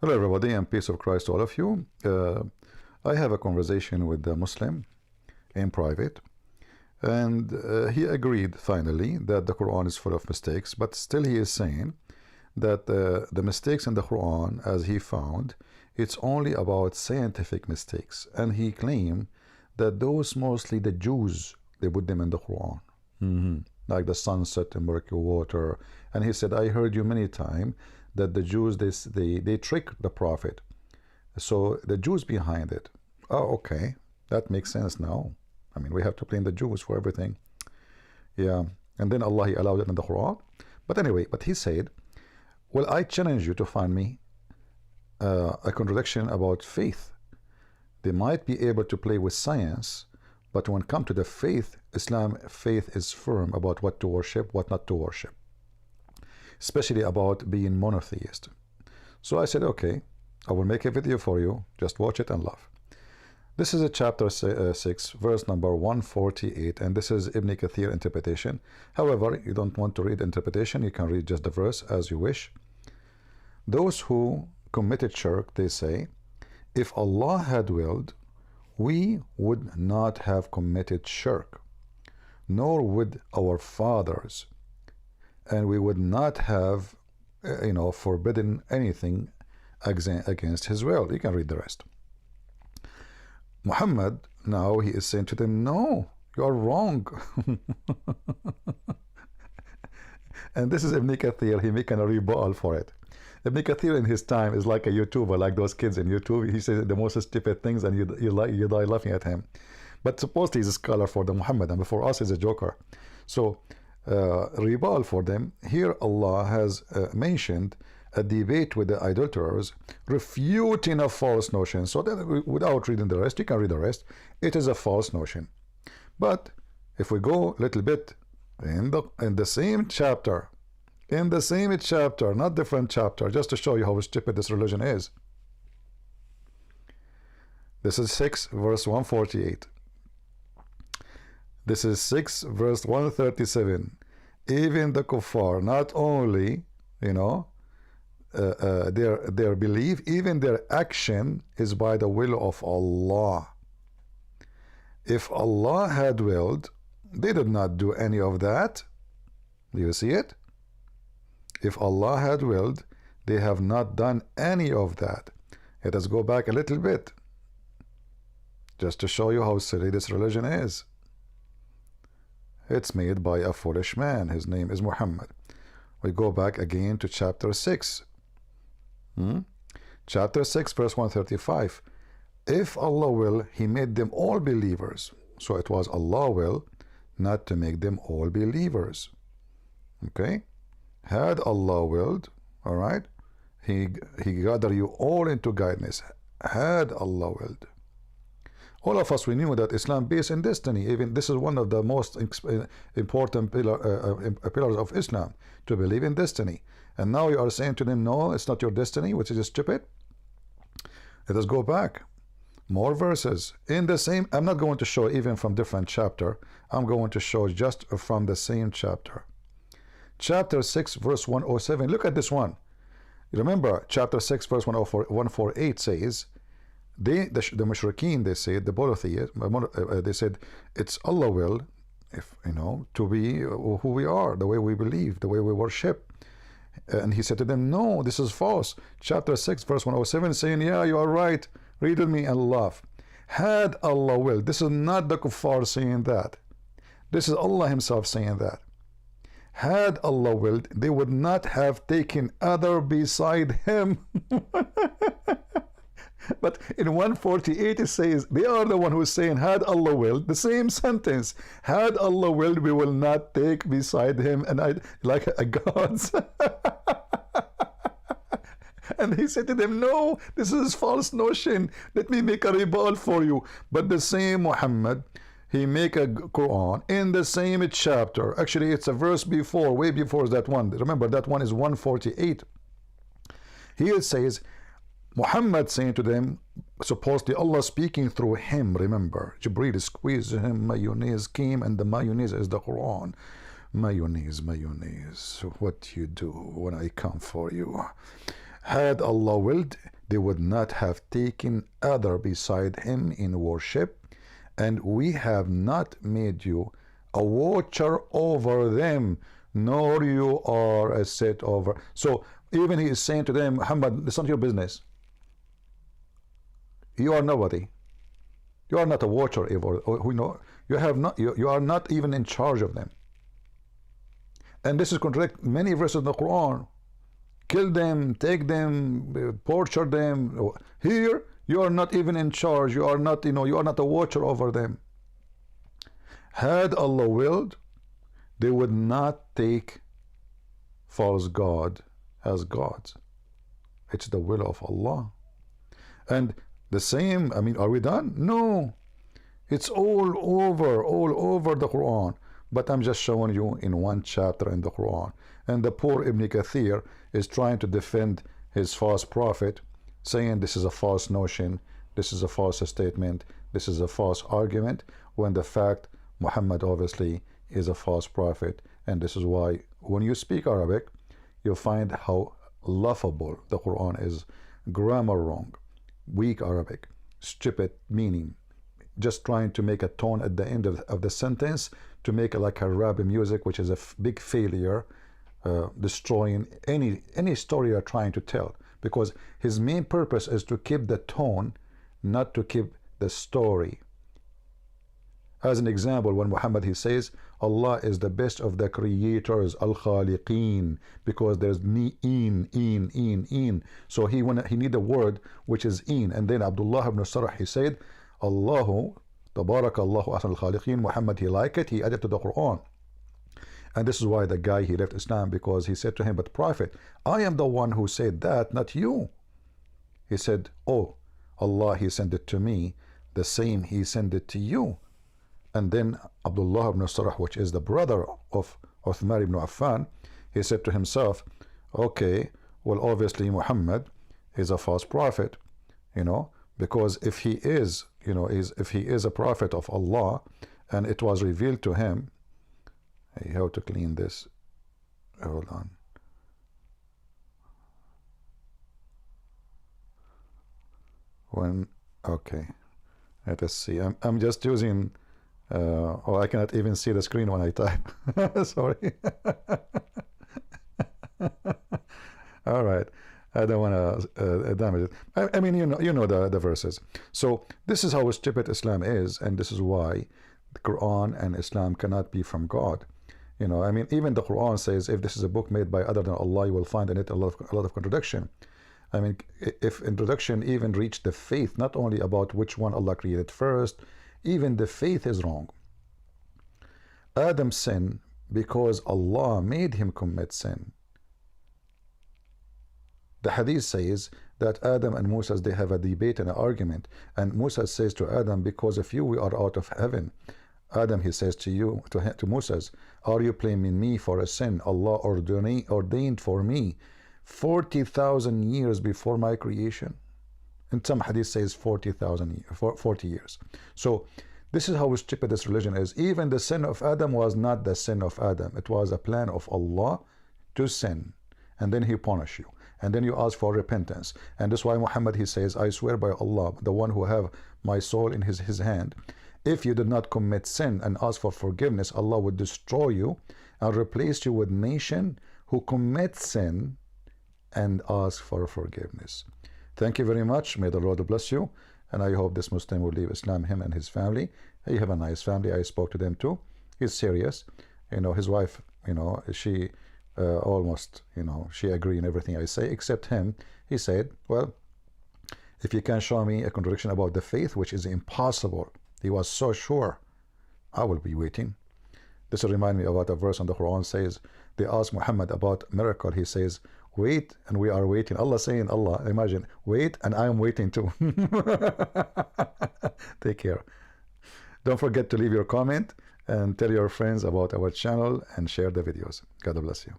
Hello everybody, and peace of Christ to all of you. I have a conversation with a Muslim in private, and he agreed finally that the Quran is full of mistakes, but still he is saying that the mistakes in the Quran, as he found, it's only about scientific mistakes, and he claimed that those mostly the Jews, they put them in the Quran. Like the sunset and murky water. And he said, I heard you many times that the Jews, they trick the prophet. So the Jews behind it. Oh, okay, that makes sense now. I mean, we have to blame the Jews for everything. Yeah, and then Allah, he allowed it in the Quran. But anyway, but he said, well, I challenge you to find me a contradiction about faith. They might be able to play with science, but when it comes to the faith, Islam faith is firm about what to worship, what not to worship, especially about being monotheist. So I said, okay, I will make a video for you. Just watch it and laugh. This is a chapter 6, verse number 148, and this is Ibn Kathir interpretation. However, you don't want to read interpretation, you can read just the verse as you wish. Those who committed shirk, they say, if Allah had willed, we would not have committed shirk, nor would our fathers, and we would not have forbidden anything against his will. You can read the rest. Muhammad, now he is saying to them, no, you are wrong. And this is Ibn Kathir, he making a rebuttal for it. Ibn Kathir in his time is like a YouTuber, like those kids in YouTube. He says the most stupid things and you die laughing at him. But supposedly he's a scholar for the Muhammad, and before us he's a joker. So rebuttal for them. Here Allah has mentioned a debate with the idolaters, refuting a false notion. So that without reading the rest, you can read the rest. It is a false notion. But if we go a little bit in the same chapter, not different chapter, just to show you how stupid this religion is. This is 6 verse 148. This is 6 verse 137. Even the kuffar, not only their belief, even their action is by the will of Allah. If Allah had willed, they did not do any of that. Do you see it? If Allah had willed, they have not done any of that. Let us go back a little bit, just to show you how silly this religion is. It's made by a foolish man. His name is Muhammad. We go back again to chapter 6. Chapter 6, verse 135. If Allah will, He made them all believers. So it was Allah will not to make them all believers. Okay? Had Allah willed, all right, he gather you all into guidance. Had Allah willed. All of us, we knew that Islam based in destiny. Even this is one of the most important pillars of Islam, to believe in destiny. And now you are saying to them, no, it's not your destiny, which is stupid. Let us go back. More verses in the same. I'm not going to show even from different chapter. I'm going to show just from the same chapter. Chapter 6 verse 107. Look at this one. Remember, chapter 6 verse 148 says, the mushrikeen, they said, the polytheists, they said it's Allah will, if to be who we are, the way we believe, the way we worship. And he said to them, no, this is false. Chapter 6 verse 107 saying, yeah, you are right, read with me and laugh. Had Allah will. This is not the kuffar saying that. This is Allah himself saying that. Had Allah willed, they would not have taken other beside him. But in 148 it says, they are the one who is saying, had Allah willed, the same sentence, had Allah willed, we will not take beside him and I like a gods. And he said to them, no, this is false notion, let me make a rebuttal for you. But the same Muhammad, he make a Quran in the same chapter. Actually, it's a verse before, way before that one. Remember, that one is 148. Here it says, Muhammad saying to them, supposedly Allah speaking through him. Remember, Jibreel squeezed him, mayonnaise came, and the mayonnaise is the Quran. Mayonnaise, what you do when I come for you. Had Allah willed, they would not have taken other beside him in worship, and we have not made you a watcher over them, nor you are a set over. So even he is saying to them, Muhammad, it's not your business. You are nobody. You are not a watcher over. You are not even in charge of them. And this is contradict many verses in the Quran. Kill them, take them, torture them. Here, you are not even in charge. You are not, you are not a watcher over them. Had Allah willed, they would not take false God as gods. It's the will of Allah. And the same, are we done? No. It's all over the Quran. But I'm just showing you in one chapter in the Quran. And the poor Ibn Kathir is trying to defend his false prophet, saying this is a false notion, this is a false statement, this is a false argument, when the fact Muhammad obviously is a false prophet. And this is why when you speak Arabic, you'll find how laughable the Quran is. Grammar wrong, weak Arabic, stupid meaning, just trying to make a tone at the end of the sentence to make it like a rap music, which is a big failure, destroying any story you're trying to tell, because his main purpose is to keep the tone, not to keep the story. As an example, when Muhammad he says Allah is the best of the creators, al-khaliqeen, because there's in. So he need a word which is in. And then Abdullah ibn Sarah he said, Allahu Tabarakallahu ahsan al-khaliqeen. Muhammad he liked it, he added to the Quran. And this is why the guy he left Islam, because he said to him, but Prophet, I am the one who said that, not you. He said, oh, Allah he sent it to me, the same he sent it to you. And then Abdullah ibn Sarah, which is the brother of Uthman ibn Affan, he said to himself, okay, well obviously Muhammad is a false prophet, because if he is, if he is a prophet of Allah and it was revealed to him. Hey, how to clean this? Hold on. Okay, let us see. I'm just using. I cannot even see the screen when I type. Sorry. All right. I don't want to damage it. I mean, you know the verses. So this is how stupid Islam is, and this is why the Quran and Islam cannot be from God. I mean, even the Quran says if this is a book made by other than Allah, you will find in it a lot of contradiction. I mean, if introduction even reached the faith, not only about which one Allah created first, even the faith is wrong. Adam sinned because Allah made him commit sin. The hadith says that Adam and Musa, they have a debate and an argument, and Musa says to Adam, because of you we are out of heaven. Adam, he says to Moses, are you blaming me for a sin Allah ordained for me 40,000 years before my creation? And some hadith says 40 years. So this is how stupid this religion is. Even the sin of Adam was not the sin of Adam. It was a plan of Allah to sin. And then he punish you. And then you ask for repentance. And that's why Muhammad, he says, I swear by Allah, the one who have my soul in his hand, if you did not commit sin and ask for forgiveness, Allah would destroy you and replace you with nation who commit sin and ask for forgiveness. Thank you very much. May the Lord bless you. And I hope this Muslim will leave Islam, him and his family. He have a nice family. I spoke to them too. He's serious. His wife, she almost, she agreed in everything I say, except him. He said, well, if you can show me a contradiction about the faith, which is impossible. He was so sure. I will be waiting. This reminds me about a verse in the Quran says, they asked Muhammad about miracle. He says, wait, and we are waiting. Allah saying, Allah, imagine, wait, and I am waiting too. Take care. Don't forget to leave your comment and tell your friends about our channel and share the videos. God bless you.